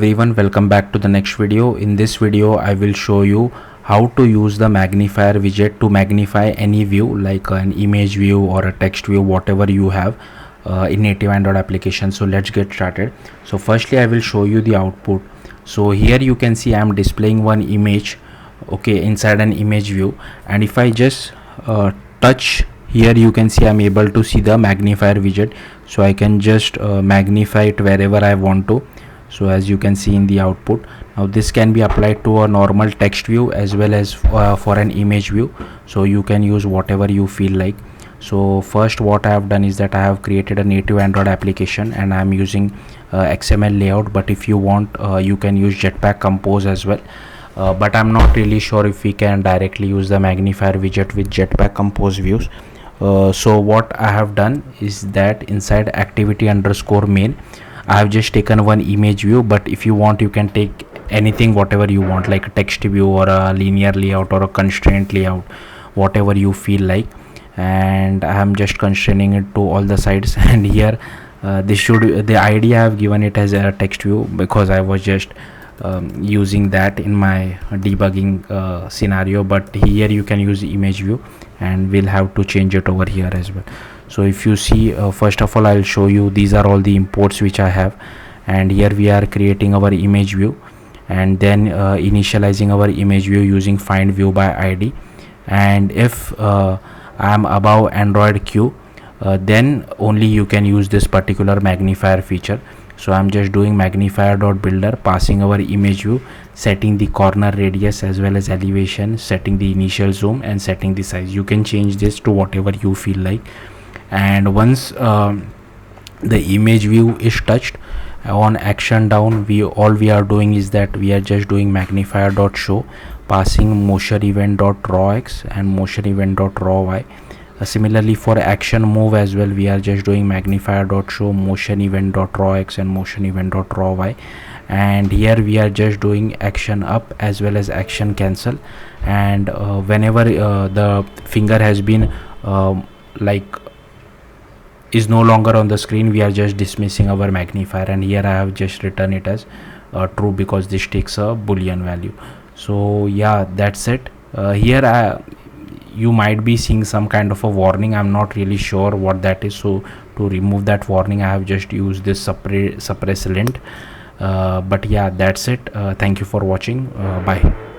Everyone, welcome back to the next video. In this video I will show you how to use the magnifier widget to magnify any view like an image view or a text view, whatever you have in native Android application. So let's get started. So firstly I will show you the output. So here you can see I am displaying one image, okay, inside an image view, and if I just touch here, you can see I'm able to see the magnifier widget. So I can just magnify it wherever I want to. So as you can see in the output, now this can be applied to a normal text view as well as for an image view. So you can use whatever you feel like. So first what I have done is that I have created a native Android application and I am using XML layout, but if you want you can use Jetpack Compose as well. But I'm not really sure if we can directly use the magnifier widget with Jetpack Compose views. So what I have done is that inside activity_main I have just taken one image view, but if you want you can take anything, whatever you want, like a text view or a linear layout or a constraint layout, whatever you feel like. And I am just constraining it to all the sides, and here the idea I have given it as a text view because I was just using that in my debugging scenario, but here you can use image view and we'll have to change it over here as well. So if you see, first of all I'll show you these are all the imports which I have, and here we are creating our image view and then initializing our image view using find view by id. And if I am above Android queue, then only you can use this particular magnifier feature. So I'm just doing magnifier.builder, passing our image view, setting the corner radius as well as elevation, setting the initial zoom and setting the size. You can change this to whatever you feel like. And once the image view is touched, on action down all we are doing is that we are just doing magnifier.show, passing motion event.rawx and motion event.rawy. Similarly for action move as well, we are just doing magnifier.show, motion event.rawx and motion event.rawy. And here we are just doing action up as well as action cancel. And whenever the finger has been is no longer on the screen, we are just dismissing our magnifier, and here I have just written it as true because this takes a boolean value. So yeah, that's it. Here you might be seeing some kind of a warning. I'm not really sure what that is, so to remove that warning I have just used this suppress lint. But yeah, that's it. Thank you for watching. Bye.